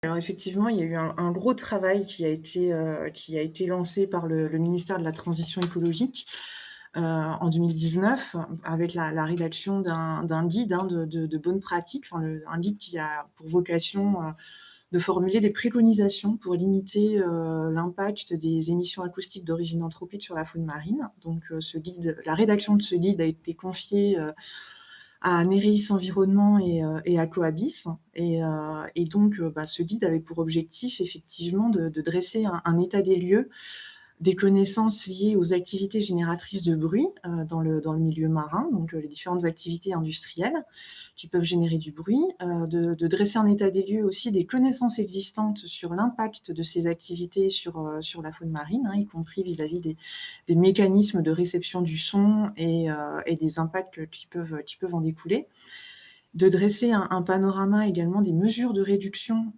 Alors effectivement, il y a eu un gros travail qui a été lancé par le ministère de la Transition écologique, en 2019 avec la rédaction d'un guide, hein, de bonnes pratiques, enfin un guide qui a pour vocation, de formuler des préconisations pour limiter, l'impact des émissions acoustiques d'origine anthropique sur la faune marine. Donc, la rédaction de ce guide a été confiée, à Nereis Environnement et à Coabis et donc, ce guide avait pour objectif effectivement de dresser un état des lieux des connaissances liées aux activités génératrices de bruit, dans le milieu marin, donc les différentes activités industrielles qui peuvent générer du bruit, de dresser un état des lieux aussi des connaissances existantes sur l'impact de ces activités sur la faune marine, hein, y compris vis-à-vis des mécanismes de réception du son et des impacts qui peuvent en découler. De dresser un panorama également des mesures de réduction,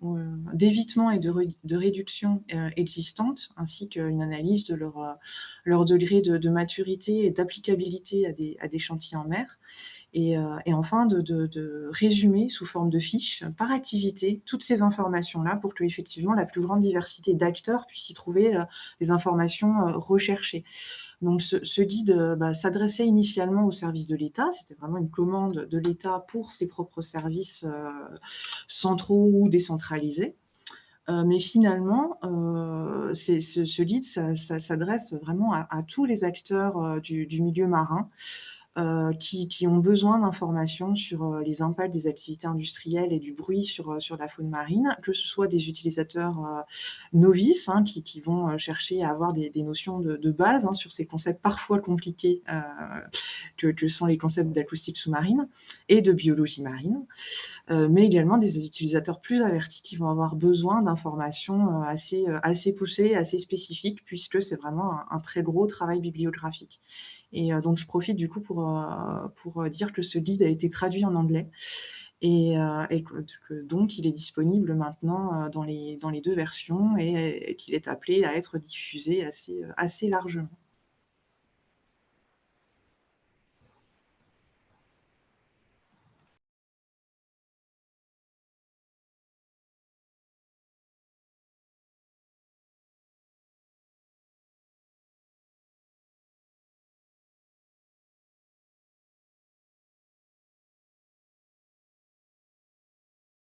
d'évitement et de réduction, existantes, ainsi qu'une analyse de leur degré de maturité et d'applicabilité à des chantiers en mer et enfin de résumer sous forme de fiches, par activité, toutes ces informations-là pour qu'effectivement la plus grande diversité d'acteurs puisse y trouver, les informations, recherchées. Donc ce guide, s'adressait initialement aux services de l'État. C'était vraiment une commande de l'État pour ses propres services, centraux ou décentralisés. Mais finalement, ce guide s'adresse vraiment à tous les acteurs, du milieu marin, qui ont besoin d'informations sur, les impacts des activités industrielles et du bruit sur la faune marine, que ce soit des utilisateurs, novices, hein, qui vont, chercher à avoir des notions de base, hein, sur ces concepts parfois compliqués, que sont les concepts d'acoustique sous-marine et de biologie marine, mais également des utilisateurs plus avertis qui vont avoir besoin d'informations, assez poussées, assez spécifiques, puisque c'est vraiment un très gros travail bibliographique. Et donc je profite du coup pour dire que ce guide a été traduit en anglais et que donc il est disponible maintenant, dans les 2 versions et qu'il est appelé à être diffusé assez largement.